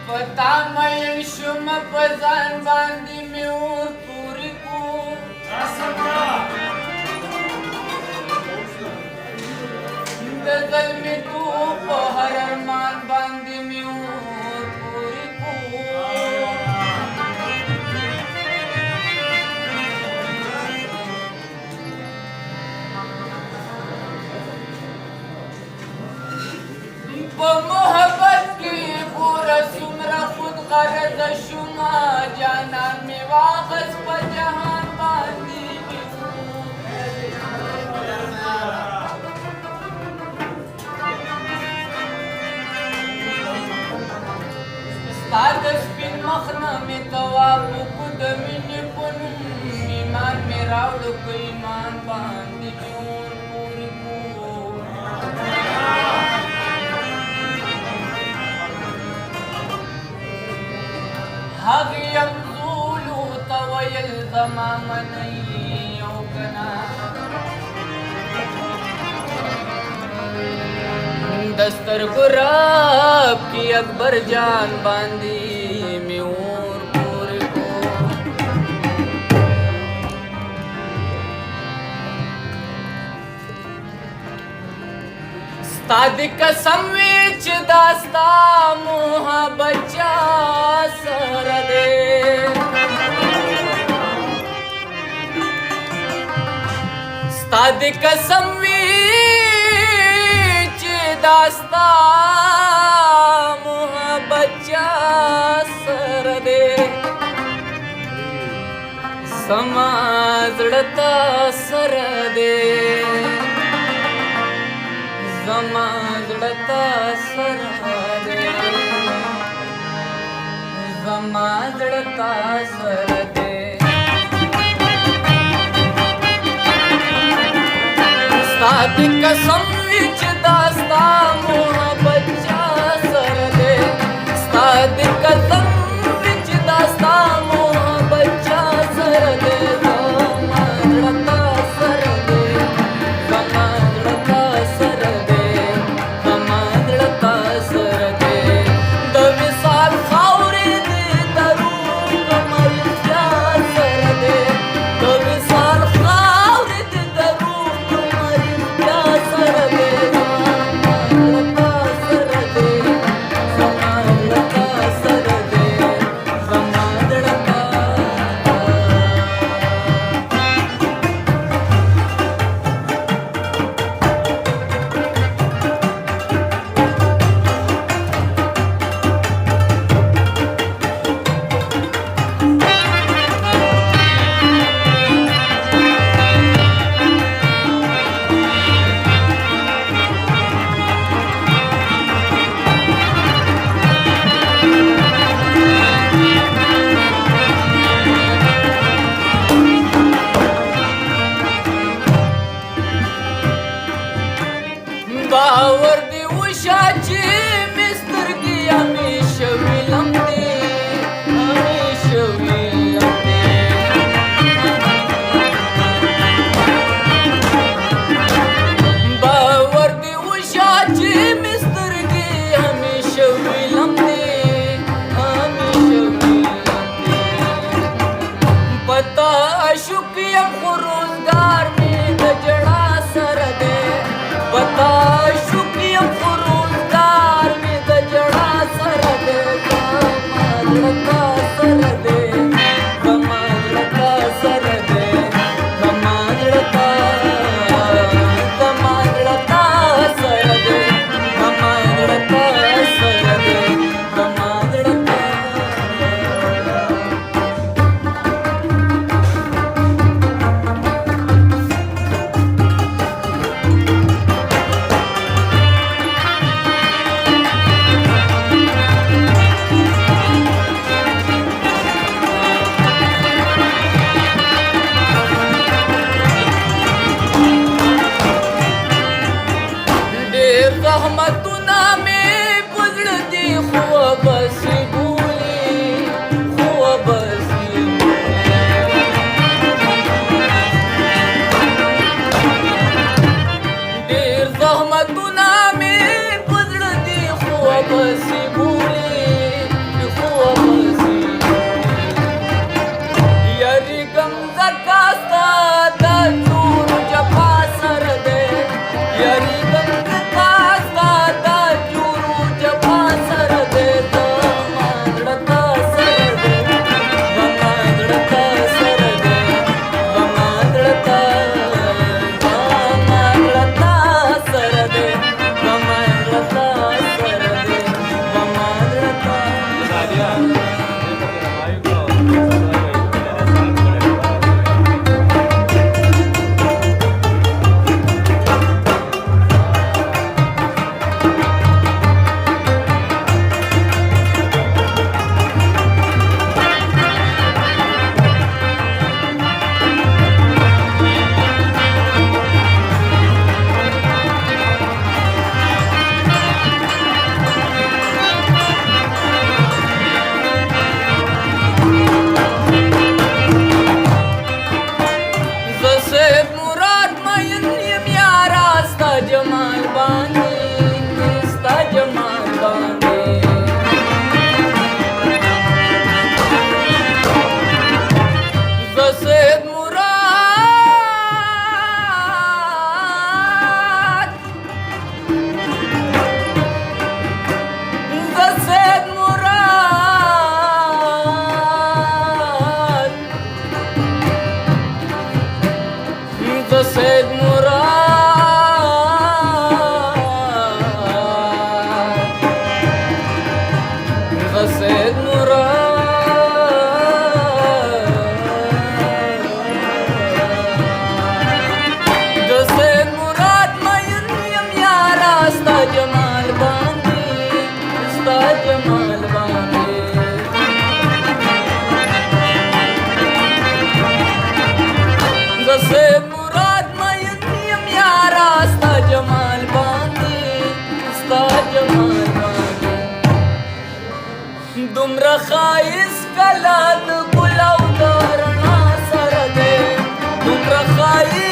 پتا مین شم پزان باندې مې اور پوری کو د ظلمې تو په هر ارمان باندې مې اور پوری کو په محبت کې پورا څومره خود غرض شوما جانان مې واغس په جهان باندې ستا د سپین مخ نه مې تواب وکړو د مینې په نوم ایمان مې راوړو په ایمان باندې مې اور پورې کړو هغې یمزولو ته ویل زما منئ او که نه د سترګو رب کې اکبر جان باندې مې اور پورې کړو ستا د قسم وي چې دا ستا محبت چا سره دی ستا د قسم وي چې دا ستا محبت چا سره دی زما زړه تا سره دی زما زړه تا سره دی زما زړه تا سره دی ستا د قسم وي چې دا ستا محبت چا سره دی ستا د قسم وي چې دا ستا محبت چا سره دی زما زړه تا سره دی زما زړه تا سره دی زما زړه تا سره دی د وصال خاورې دې د روح کمر چا سره دی د وصال خاورې دې د روح کمر چا سره دی زما زړه تا سره دی زما زړه تا سره دی سید مراد د سید مراد مین یم یارا ستا جمال باندې ستا جمال باندې د سید مراد مین یم یارا ستا جمال باندې ستا جمال باندې دومره ښایست کله د ګل او د رڼا سره دی دومره ښایست